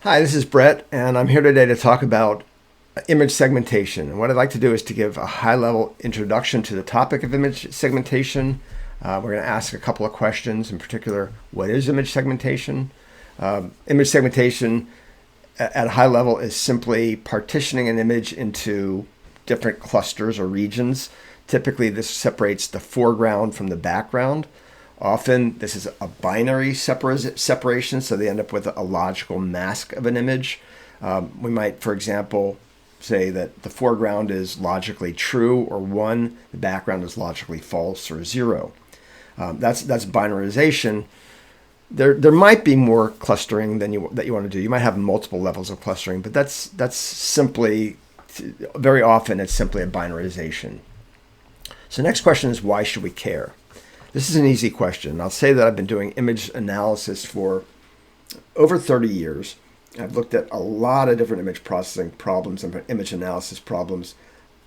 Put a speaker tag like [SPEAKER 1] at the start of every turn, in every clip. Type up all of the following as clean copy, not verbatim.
[SPEAKER 1] Hi, this is Brett, and I'm here today to talk about image segmentation. And what I'd like to do is to give a high-level introduction to the topic of image segmentation. We're going to ask a couple of questions, in particular, what is image segmentation? Image segmentation at a high level is simply partitioning an image into different clusters or regions. Typically, this separates the foreground from the background. Often this is a binary separation, so they end up with a logical mask of an image. We might, for example, say that the foreground is logically true or 1, the background is logically false or 0. That's binarization. There might be more clustering than that you want to do. You might have multiple levels of clustering, but that's simply, very often it's simply a binarization. So next question is, why should we care? This is an easy question. I'll say that I've been doing image analysis for over 30 years. I've looked at a lot of different image processing problems and image analysis problems.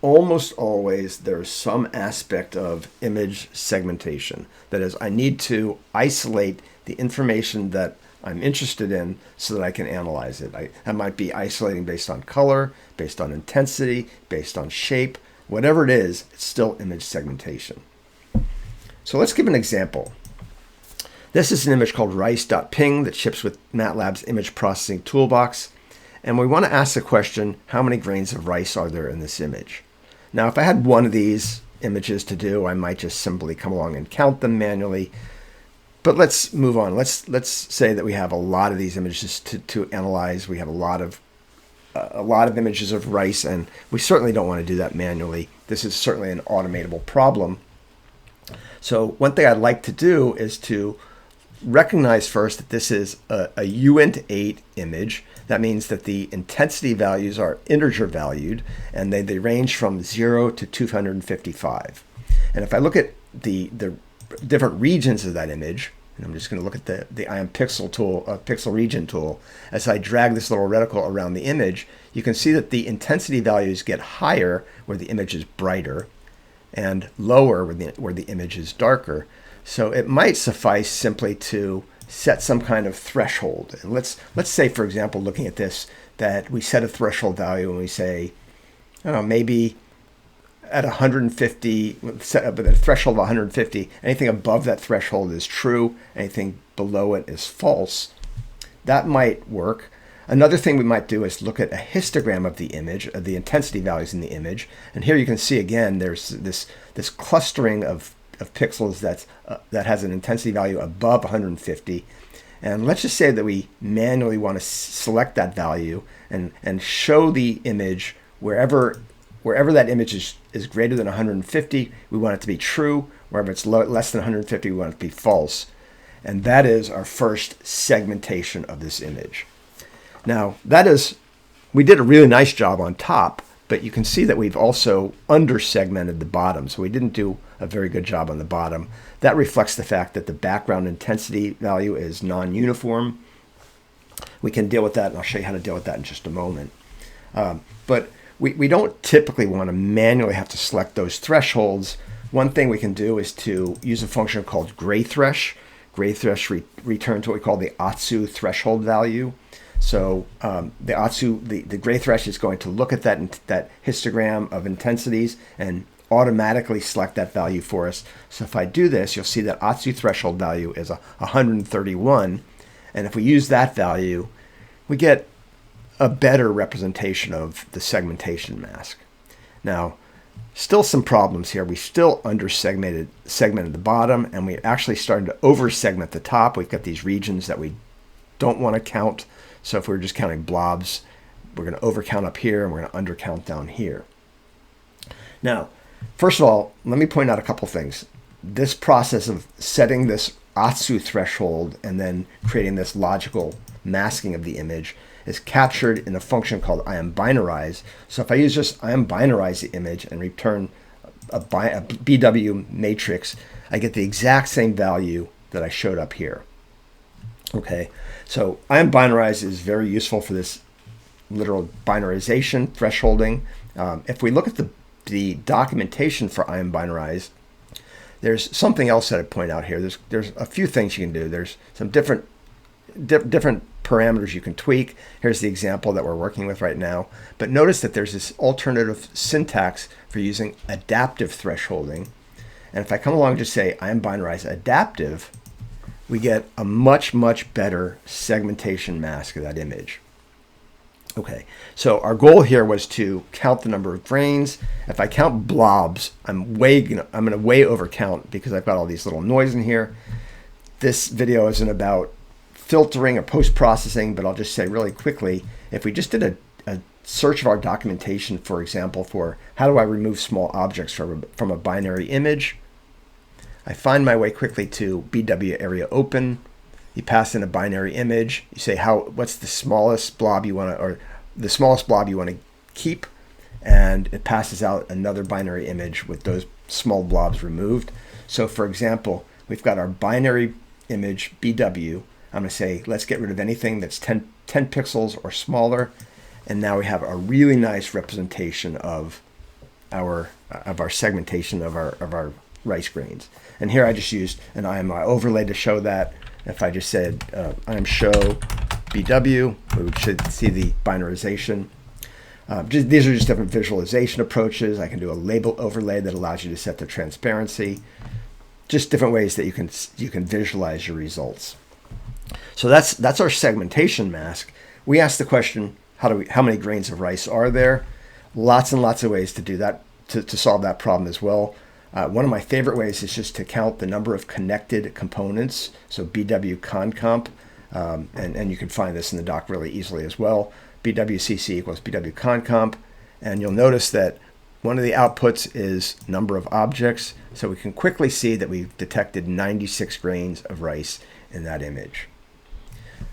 [SPEAKER 1] Almost always there's some aspect of image segmentation. That is, I need to isolate the information that I'm interested in so that I can analyze it. I might be isolating based on color, based on intensity, based on shape. Whatever it is, it's still image segmentation. So let's give an example. This is an image called rice.ping that ships with MATLAB's image processing toolbox. And we want to ask the question, how many grains of rice are there in this image? Now, if I had one of these images to do, I might just simply come along and count them manually. But let's move on. Let's say that we have a lot of these images to analyze. We have a lot of images of rice, and we certainly don't want to do that manually. This is certainly an automatable problem. So one thing I'd like to do is to recognize first that this is a uint8 image. That means that the intensity values are integer valued, and they range from 0 to 255. And if I look at the different regions of that image, and I'm just going to look at the IMPixel tool, pixel region tool, as I drag this little reticle around the image, you can see that the intensity values get higher where the image is brighter, and lower where the image is darker. So it might suffice simply to set some kind of threshold. And let's say, for example, looking at this, that we set a threshold value and we say, I don't know, maybe at 150, set up a threshold of 150, anything above that threshold is true, anything below it is false. That might work. Another thing we might do is look at a histogram of the image, of the intensity values in the image. And here you can see again, there's this clustering of pixels that has an intensity value above 150. And let's just say that we manually want to select that value and show the image wherever that image is greater than 150, we want it to be true. Wherever it's less than 150, we want it to be false. And that is our first segmentation of this image. Now, we did a really nice job on top, but you can see that we've also under-segmented the bottom, so we didn't do a very good job on the bottom. That reflects the fact that the background intensity value is non-uniform. We can deal with that, and I'll show you how to deal with that in just a moment. But we don't typically want to manually have to select those thresholds. One thing we can do is to use a function called graythresh. Graythresh returns what we call the Otsu threshold value. So the graythresh is going to look at that histogram of intensities and automatically select that value for us. So if I do this, you'll see that Otsu threshold value is 131. And if we use that value, we get a better representation of the segmentation mask. Now, still some problems here. We still segmented the bottom, and we actually started to over-segment the top. We've got these regions that we don't want to count. So if we're just counting blobs, we're going to overcount up here and we're going to undercount down here. Now, first of all, let me point out a couple things. This process of setting this Otsu threshold and then creating this logical masking of the image is captured in a function called IMBinarize. So if I use just IMBinarize the image and return a BW matrix, I get the exact same value that I showed up here. Okay, so IMBinarize is very useful for this literal binarization, thresholding. If we look at the documentation for IMBinarize, there's something else that I point out here. There's a few things you can do. There's some different parameters you can tweak. Here's the example that we're working with right now. But notice that there's this alternative syntax for using adaptive thresholding. And if I come along and just say I am binarize adaptive, we get a much, much better segmentation mask of that image. Okay, so our goal here was to count the number of grains. If I count blobs, I'm going to way overcount because I've got all these little noise in here. This video isn't about filtering or post-processing, but I'll just say really quickly, if we just did a search of our documentation, for example, for how do I remove small objects from a binary image, I find my way quickly to BW area open. You pass in a binary image. You say what's the smallest blob you want to, or the smallest blob you want to keep, and it passes out another binary image with those small blobs removed. So for example, we've got our binary image BW. I'm going to say let's get rid of anything that's 10 pixels or smaller, and now we have a really nice representation of our segmentation of our rice grains. And here I just used an IMI overlay to show that. If I just said IM show BW, we should see the binarization. These are just different visualization approaches. I can do a label overlay that allows you to set the transparency. Just different ways that you can visualize your results. So that's our segmentation mask. We asked the question, how many grains of rice are there? Lots and lots of ways to do that, to solve that problem as well. One of my favorite ways is just to count the number of connected components. So BW concomp, and you can find this in the doc really easily as well. BWCC equals BW concomp, and you'll notice that one of the outputs is number of objects. So we can quickly see that we've detected 96 grains of rice in that image.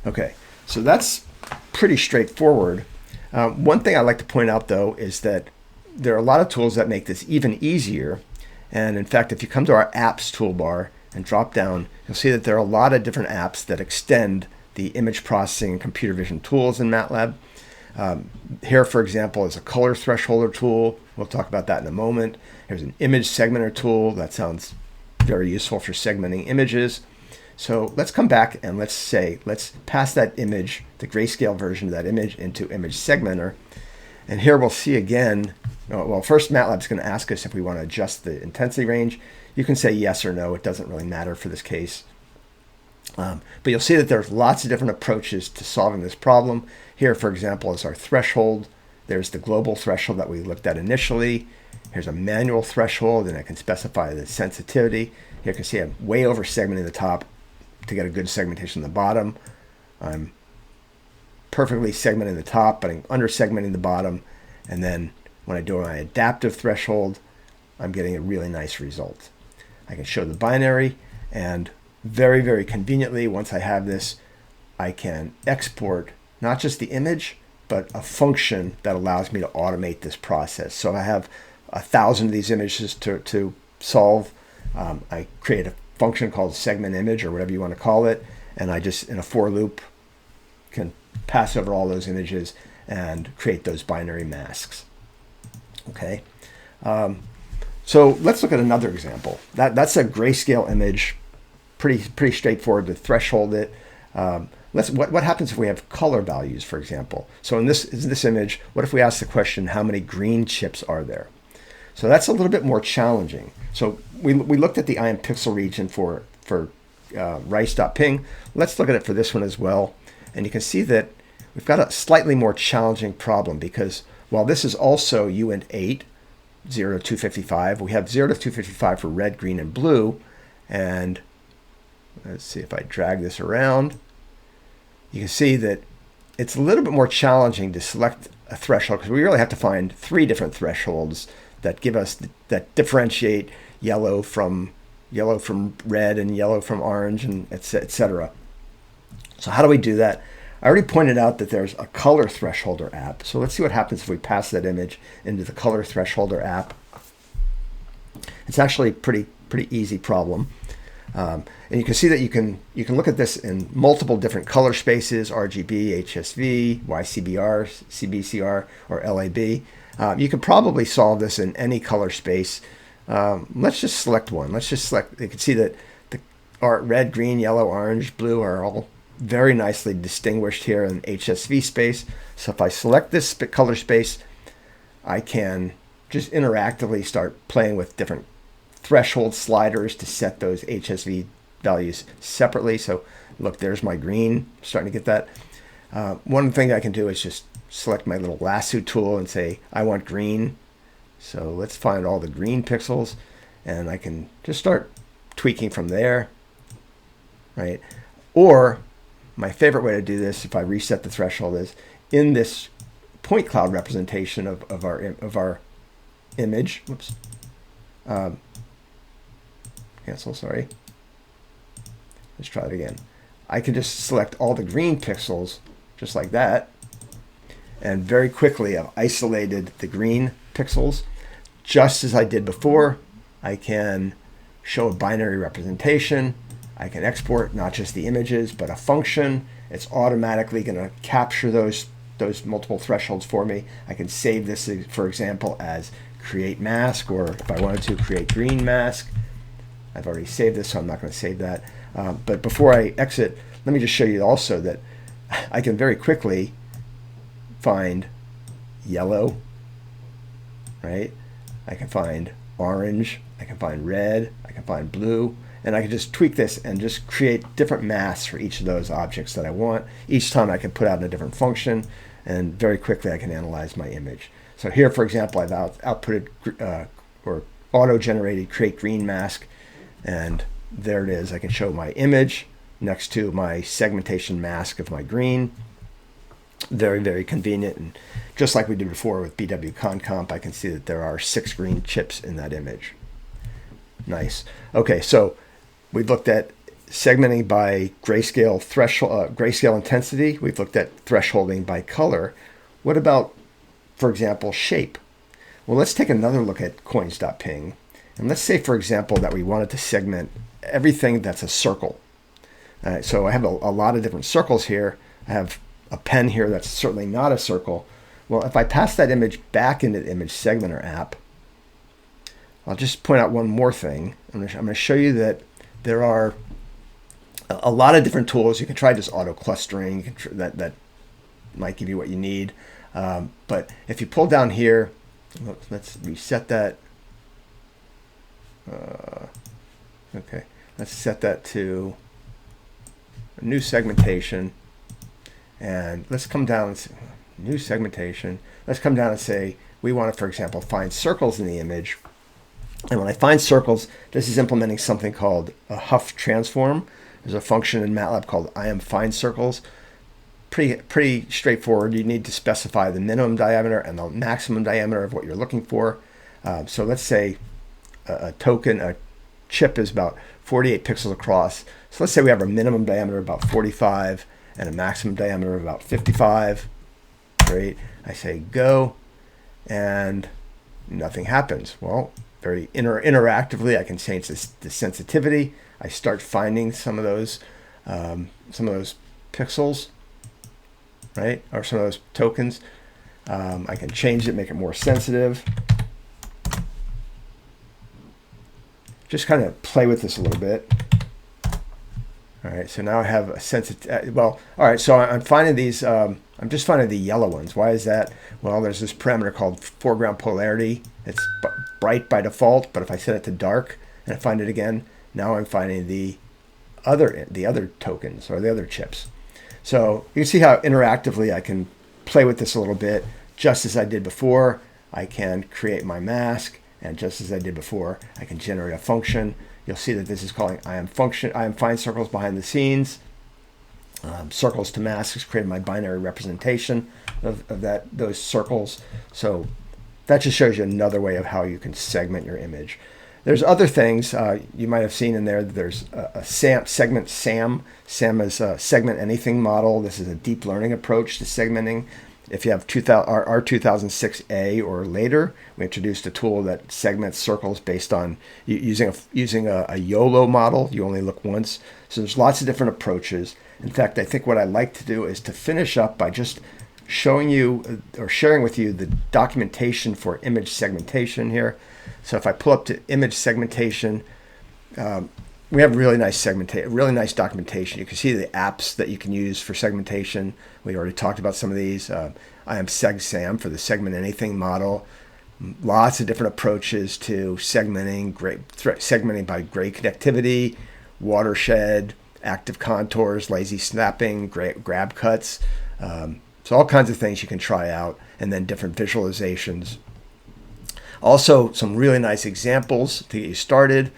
[SPEAKER 1] Okay, so that's pretty straightforward. One thing I like to point out though is that there are a lot of tools that make this even easier. And in fact, if you come to our apps toolbar and drop down, you'll see that there are a lot of different apps that extend the image processing and computer vision tools in MATLAB. Here, for example, is a color thresholder tool. We'll talk about that in a moment. There's an image segmenter tool. That sounds very useful for segmenting images. So let's come back and let's pass that image, the grayscale version of that image, into image segmenter. And here we'll see again, well, first MATLAB's going to ask us if we want to adjust the intensity range. You can say yes or no. It doesn't really matter for this case. But you'll see that there's lots of different approaches to solving this problem. Here, for example, is our threshold. There's the global threshold that we looked at initially. Here's a manual threshold, and I can specify the sensitivity. Here you can see I'm way over segmenting the top to get a good segmentation in the bottom. I'm perfectly segmenting the top, but I'm under segmenting the bottom. And then when I do my adaptive threshold, I'm getting a really nice result. I can show the binary, and very, very conveniently, once I have this, I can export not just the image, but a function that allows me to automate this process. So if I have 1,000 of these images to solve, I create a function called segment image, or whatever you want to call it, and I just, in a for loop, can pass over all those images and create those binary masks. Okay, so let's look at another example. That's a grayscale image, pretty straightforward to threshold it. What happens if we have color values, for example? So in this image, what if we ask the question, how many green chips are there? So that's a little bit more challenging. So we looked at the IM pixel region for rice.ping. Let's look at it for this one as well. And you can see that we've got a slightly more challenging problem, because while this is also uint 8, 0 to 255, we have 0 to 255 for red, green, and blue. And let's see if I drag this around. You can see that it's a little bit more challenging to select a threshold, because we really have to find 3 different thresholds that give us, that differentiate yellow from red and yellow from orange, and etc. So how do we do that? I already pointed out that there's a color thresholder app. So let's see what happens if we pass that image into the color thresholder app. It's actually a pretty easy problem. And you can see that you can look at this in multiple different color spaces: RGB, HSV, YCBR, CBCR, or LAB. You can probably solve this in any color space. Let's just select one. Let's just select. You can see that our red, green, yellow, orange, blue are all very nicely distinguished here in HSV space. So if I select this color space, I can just interactively start playing with different threshold sliders to set those HSV values separately. So look, there's my green, starting to get that. One thing I can do is just select my little lasso tool and say, I want green. So let's find all the green pixels, and I can just start tweaking from there, right? Or my favorite way to do this, if I reset the threshold, is in this point cloud representation of our image. Whoops. Cancel, sorry. Let's try it again. I can just select all the green pixels just like that. And very quickly I've isolated the green pixels. Just as I did before, I can show a binary representation. I can export not just the images, but a function. It's automatically going to capture those multiple thresholds for me. I can save this, for example, as create mask, or if I wanted to, create green mask. I've already saved this, so I'm not going to save that. But before I exit, let me just show you also that I can very quickly find yellow, right? I can find orange, I can find red, I can find blue, and I can just tweak this and just create different masks for each of those objects that I want. Each time I can put out a different function, and very quickly I can analyze my image. So here, for example, I've outputted or auto-generated create green mask, and there it is. I can show my image next to my segmentation mask of my green. Very, very convenient. And just like we did before with BW ConComp, I can see that there are 6 green chips in that image. Nice. Okay, so we've looked at segmenting by grayscale threshold, grayscale intensity. We've looked at thresholding by color. What about, for example, shape? Well, let's take another look at coins.ping. And let's say, for example, that we wanted to segment everything that's a circle. So I have a lot of different circles here. I have a pen here that's certainly not a circle. Well, if I pass that image back into the image segmenter app, I'll just point out one more thing. I'm going to show you that there are a lot of different tools. You can try just auto clustering. That might give you what you need. But if you pull down here, let's reset that. Okay, let's set that to a new segmentation, and let's come down and say, new segmentation. Let's come down and say we want to, for example, find circles in the image. And when I find circles, this is implementing something called a Huff transform. There's a function in MATLAB called IamFindCircles. Pretty straightforward. You need to specify the minimum diameter and the maximum diameter of what you're looking for. So let's say a chip is about 48 pixels across. So let's say we have a minimum diameter of about 45 and a maximum diameter of about 55. Great. I say go, and nothing happens. Well, very interactively, I can change the sensitivity. I start finding some of those pixels, right, or some of those tokens. I can change it, make it more sensitive. Just kind of play with this a little bit. All right, so now I have a sensitivity. Well, all right, so I'm finding these. I'm just finding the yellow ones. Why is that? Well, there's this parameter called foreground polarity. It's bright by default, but if I set it to dark and I find it again, now I'm finding the other tokens or the other chips. So you can see how interactively I can play with this a little bit. Just as I did before, I can create my mask, and just as I did before, I can generate a function. You'll see that this is calling IamFindCircles behind the scenes. Circles to masks created my binary representation of those circles. So that just shows you another way of how you can segment your image. There's other things you might have seen in there. There's a segment SAM. SAM is a segment anything model. This is a deep learning approach to segmenting. If you have our 2006A or later, we introduced a tool that segments circles based on using a YOLO model. You only look once. So there's lots of different approaches. In fact, I think what I'd like to do is to finish up by just showing you or sharing with you the documentation for image segmentation here. So if I pull up to image segmentation, we have really nice documentation. You can see the apps that you can use for segmentation. We already talked about some of these. I am SegSam for the segment anything model. Lots of different approaches to segmenting, segmenting by grade connectivity, watershed, active contours, lazy snapping, grab cuts. So all kinds of things you can try out, and then different visualizations. Also, some really nice examples to get you started.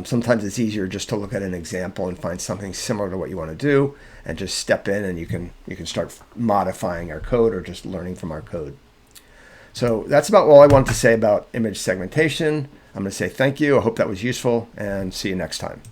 [SPEAKER 1] Sometimes it's easier just to look at an example and find something similar to what you want to do, and just step in, and you can start modifying our code or just learning from our code. So that's about all I wanted to say about image segmentation. I'm going to say thank you. I hope that was useful, and see you next time.